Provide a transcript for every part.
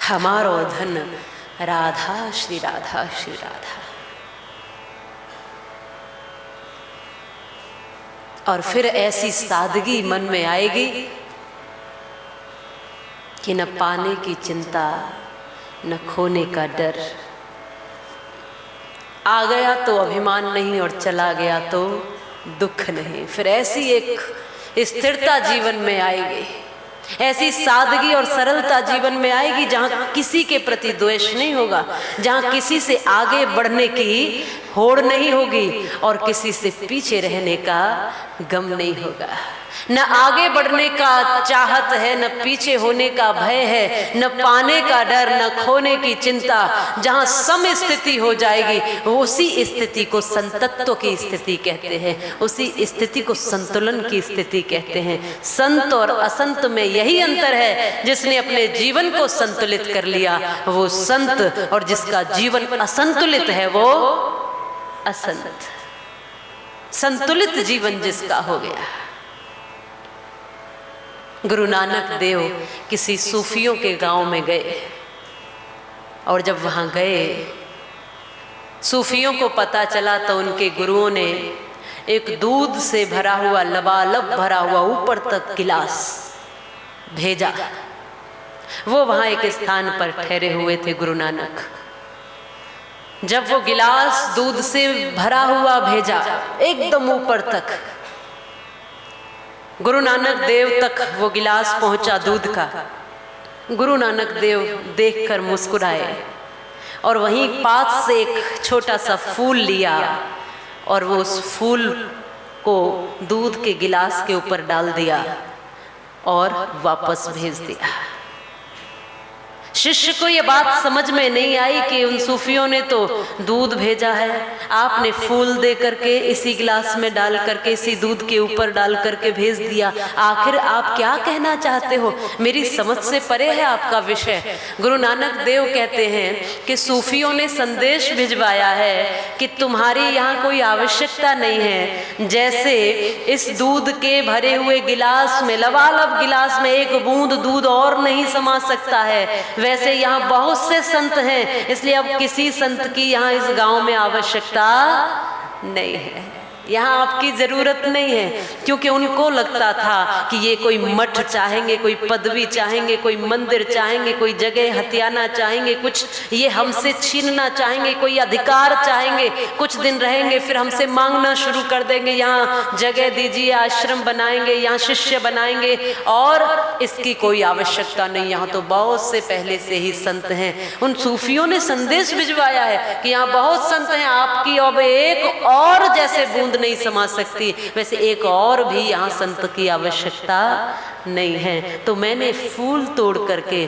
हमारो धन राधा श्री राधा श्री राधा। और फिर ऐसी सादगी मन में आएगी कि न पाने की चिंता न खोने का डर। आ गया तो अभिमान नहीं और चला गया तो दुख नहीं। फिर ऐसी एक स्थिरता जीवन में आएगी, ऐसी सादगी और सरलता जीवन में आएगी जहाँ किसी के प्रति द्वेष नहीं होगा, जहाँ किसी से आगे बढ़ने की होड़ नहीं होगी और किसी से पीछे रहने का गम नहीं होगा। न आगे बढ़ने का चाहत है, न पीछे होने का भय है, न पाने का डर, न खोने की चिंता। जहाँ सम स्थिति हो जाएगी, उसी स्थिति को संतत्व की स्थिति कहते हैं, उसी स्थिति को संतुलन की स्थिति कहते हैं। संत और असंत में यही अंतर है। जिसने अपने जीवन को संतुलित कर लिया वो संत, और जिसका जीवन असंतुलित है वो असंत। संतुलित जीवन जिसका हो गया। गुरु नानक देव किसी सूफियों के गांव में गए और जब वहां गए, सूफियों को पता चला तो उनके गुरुओं ने एक दूध से भरा हुआ, लबालब भरा हुआ ऊपर तक गिलास भेजा। वो वहां एक स्थान पर ठहरे हुए थे गुरु नानक। जब वो गिलास दूध से भरा हुआ भेजा एकदम ऊपर तक, गुरु नानक देव तक वो गिलास पहुंचा दूध का। गुरु नानक देव देखकर मुस्कुराए और वहीं पास से एक छोटा सा फूल लिया और वो उस फूल को दूध के गिलास के ऊपर डाल दिया और वापस भेज दिया। शिष्य को ये बात समझ में नहीं आई कि उन सूफियों ने तो दूध भेजा है, आपने फूल दे करके इसी गिलास में डाल करके, इसी दूध के ऊपर डाल करके भेज दिया। आखिर आप क्या कहना चाहते हो? मेरी समझ से परे है आपका विषय। गुरु नानक देव कहते हैं कि सूफियों ने संदेश भिजवाया है कि तुम्हारी यहाँ कोई आवश्यकता नहीं है। जैसे इस दूध के भरे हुए गिलास में, लबालब गिलास में एक बूंद दूध और नहीं समा सकता है, वैसे यहाँ बहुत से संत हैं, इसलिए अब किसी संत की यहाँ इस गांव में आवश्यकता नहीं है। यहाँ आपकी जरूरत नहीं है, क्योंकि उनको लगता था कि ये कोई मठ चाहेंगे, कोई पदवी चाहेंगे, कोई मंदिर चाहेंगे, कोई जगह हथियाना चाहेंगे, कुछ ये हमसे छीनना चाहेंगे, कोई अधिकार चाहेंगे। कुछ दिन रहेंगे फिर हमसे मांगना शुरू कर देंगे, यहाँ जगह दीजिए, आश्रम बनाएंगे, यहाँ शिष्य बनाएंगे, और इसकी कोई आवश्यकता नहीं। यहाँ तो बहुत से पहले से ही संत हैं। उन सूफियों ने संदेश भिजवाया है कि यहाँ बहुत संत हैं, आपकी अब एक और जैसे बूंद नहीं समा सकती, वैसे एक और भी यहाँ संत की आवश्यकता नहीं है। तो मैंने फूल तोड़ करके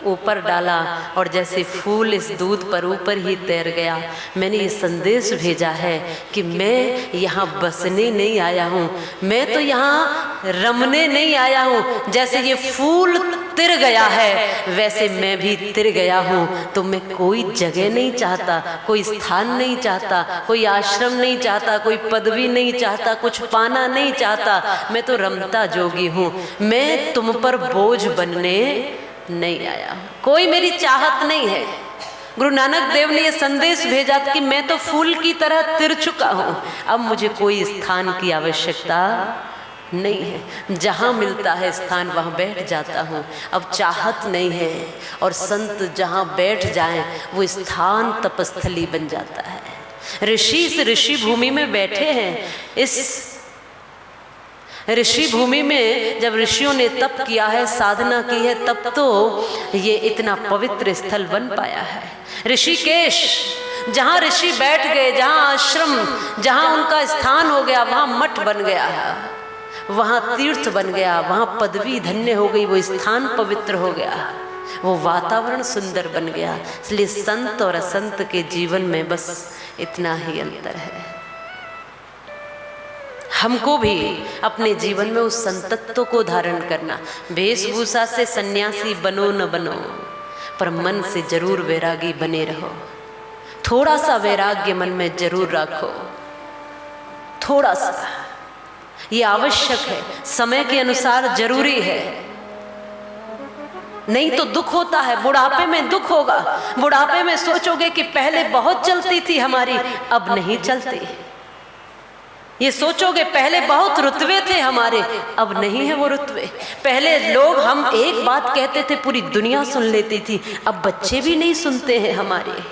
ऊपर डाला और जैसे फूल इस दूध पर ऊपर ही तैर गया। मैंने ये संदेश भेजा है कि मैं यहाँ बसने नहीं आया हूँ, मैं तो यहाँ रमने नहीं आया हूँ। जैसे ये फूल तिर गया है वैसे मैं भी तिर गया हूँ। तो मैं कोई जगह नहीं चाहता, कोई स्थान नहीं चाहता, कोई आश्रम नहीं चाहता, कोई पदवी नहीं चाहता, कुछ पाना नहीं चाहता। मैं तो रमता जोगी हूँ, मैं तुम पर बोझ बनने नहीं आया, कोई मेरी चाहत नहीं है। गुरु नानक देव ने यह संदेश भेजा कि मैं तो फूल की तरह तिर चुका हूं, अब मुझे कोई स्थान की आवश्यकता नहीं है। जहां मिलता है स्थान वहां बैठ जाता हूं, अब चाहत नहीं है। और संत जहां बैठ जाएं वो स्थान तपस्थली बन जाता है। ऋषि इस ऋषि भूमि में बैठे हैं। इस ऋषि भूमि में जब ऋषियों ने तप किया है, साधना की है, तब तो ये इतना पवित्र स्थल बन पाया है। ऋषिकेश, जहाँ ऋषि बैठ गए, जहाँ आश्रम, जहाँ उनका स्थान हो गया, वहाँ मठ बन गया है, वहाँ तीर्थ बन गया, वहाँ पदवी धन्य हो गई, वो स्थान पवित्र हो गया, वो वातावरण सुंदर बन गया। इसलिए संत और असंत के जीवन में बस इतना ही अंतर है। हमको भी अपने जीवन में उस संतत्व को धारण करना। वेशभूषा से सन्यासी बनो न बनो, पर मन से जरूर वैरागी बने रहो। थोड़ा सा वैराग्य मन में जरूर रखो, थोड़ा सा, ये आवश्यक है, समय के अनुसार जरूरी है। नहीं तो दुख होता है, बुढ़ापे में दुख होगा। बुढ़ापे में सोचोगे कि पहले बहुत चलती थी हमारी, अब नहीं चलती। ये सोचोगे पहले बहुत रुतबे थे हमारे, अब नहीं है वो रुतबे। पहले लोग हम एक बात कहते थे पूरी दुनिया सुन लेती थी, अब बच्चे भी नहीं सुनते हैं हमारे।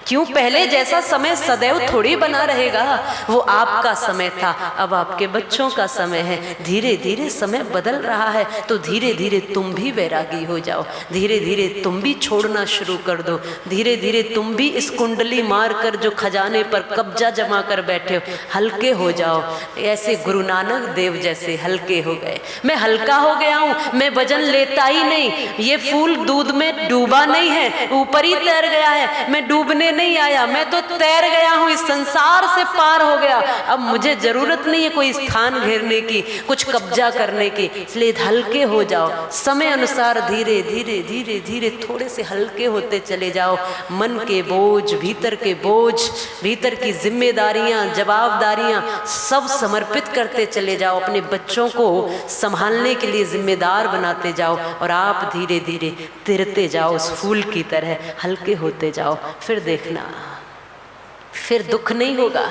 क्यों? पहले जैसा समय सदैव थोड़ी बना रहेगा, वो आपका समय था, अब आपके बच्चों का समय है। धीरे धीरे समय बदल रहा है, तो धीरे धीरे तुम भी वैरागी हो जाओ, धीरे धीरे तुम भी छोड़ना शुरू कर दो, धीरे धीरे तुम भी इस कुंडली मार कर जो खजाने पर कब्जा जमा कर बैठे हो, हल्के हो जाओ। ऐसे गुरु नानक देव जैसे हल्के हो गए। मैं हल्का हो गया हूँ, मैं वजन लेता ही नहीं, ये फूल दूध में डूबा नहीं है, ऊपर ही तैर गया है, मैं डूबने नहीं आया, मैं तो तैर गया हूं, इस संसार से पार हो गया। अब मुझे जरूरत नहीं है कोई स्थान घेरने की, कुछ कब्जा करने की। इसलिए हल्के हो जाओ, समय अनुसार धीरे धीरे धीरे धीरे थोड़े से हल्के होते चले जाओ। मन के बोझ, भीतर के बोझ, भीतर की जिम्मेदारियां, जवाबदारियां सब समर्पित करते चले जाओ। अपने बच्चों को संभालने के लिए जिम्मेदार बनाते जाओ और आप धीरे धीरे तिरते जाओ, उस फूल की तरह हल्के होते जाओ। फिर देखना, फिर दुख नहीं होगा।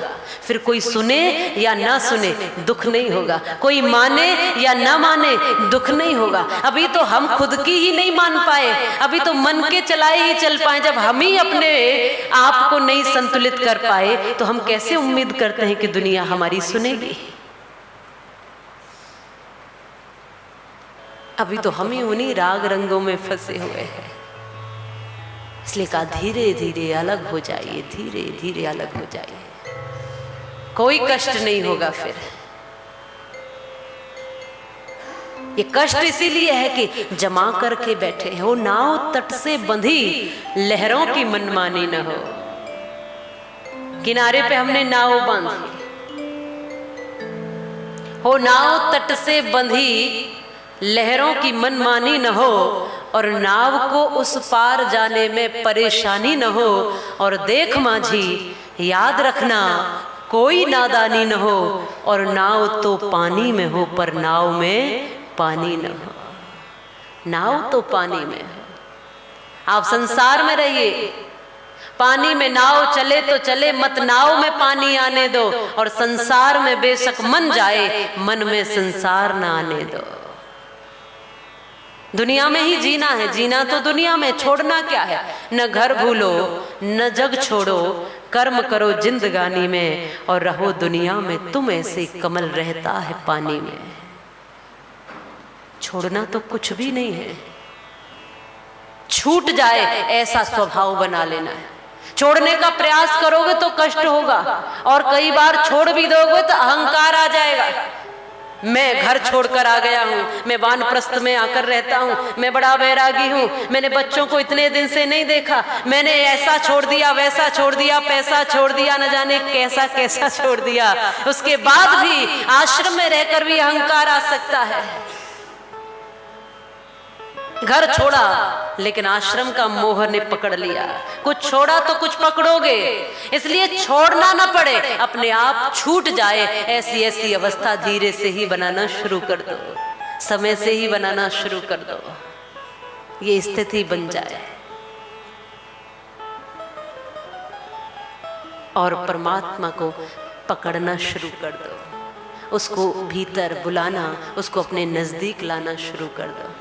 फिर कोई सुने या ना सुने दुख नहीं होगा, कोई माने या ना माने दुख नहीं होगा। अभी तो हम खुद की ही नहीं मान पाए, अभी तो मन के चलाए ही चल पाए। जब हम ही अपने आप को नहीं संतुलित कर पाए तो हम कैसे उम्मीद करते हैं कि दुनिया हमारी सुनेगी। अभी तो हम ही उन्हीं राग रंगों में फंसे हुए हैं। इसलिए कहा धीरे धीरे अलग हो जाइए, धीरे धीरे अलग हो जाइए, कोई कष्ट नहीं होगा। फिर ये कष्ट इसीलिए है कि जमा करके बैठे हो, नाव तट से बंधी लहरों की मनमानी न हो। किनारे पे हमने नाव बांधी हो, नाव तट से बंधी लहरों की मनमानी न हो, और नाव को उस पार जाने में परेशानी न हो। और देख माझी याद रखना कोई नादानी न हो, और नाव तो पानी में हो पर नाव में पानी न हो। नाव तो पानी में हो, आप संसार में रहिए, पानी में नाव चले तो चले, मत नाव में पानी आने दो। और संसार में बेशक मन जाए, मन में संसार न आने दो। दुनिया में ही जीना है, जीना तो दुनिया में, छोड़ना क्या है। न घर भूलो न जग छोड़ो, कर्म करो जिंदगानी में, और रहो दुनिया में तुम ऐसे कमल रहता है पानी में। छोड़ना तो कुछ भी नहीं है, छूट जाए ऐसा स्वभाव बना लेना है। छोड़ने का प्रयास करोगे तो कष्ट होगा, और कई बार छोड़ भी दोगे तो अहंकार आ जाएगा। मैं घर छोड़कर आ गया हूँ, मैं वानप्रस्थ में आकर रहता हूँ, मैं बड़ा वैरागी हूँ, मैंने बच्चों को इतने दिन से नहीं देखा, मैंने ऐसा छोड़ दिया, वैसा छोड़ दिया, पैसा छोड़ दिया, न जाने कैसा कैसा छोड़ दिया। उसके बाद भी आश्रम में रहकर भी अहंकार आ सकता है। घर छोड़ा लेकिन आश्रम का मोह ने पकड़ लिया, कुछ छोड़ा तो कुछ पकड़ोगे। इसलिए छोड़ना ना पड़े, अपने आप छूट जाए, ऐसी ऐसी अवस्था धीरे से ही बनाना शुरू कर दो, समय से ही बनाना शुरू कर दो, ये स्थिति बन जाए। और परमात्मा को पकड़ना शुरू कर दो, उसको भीतर बुलाना, उसको अपने नजदीक लाना शुरू कर दो।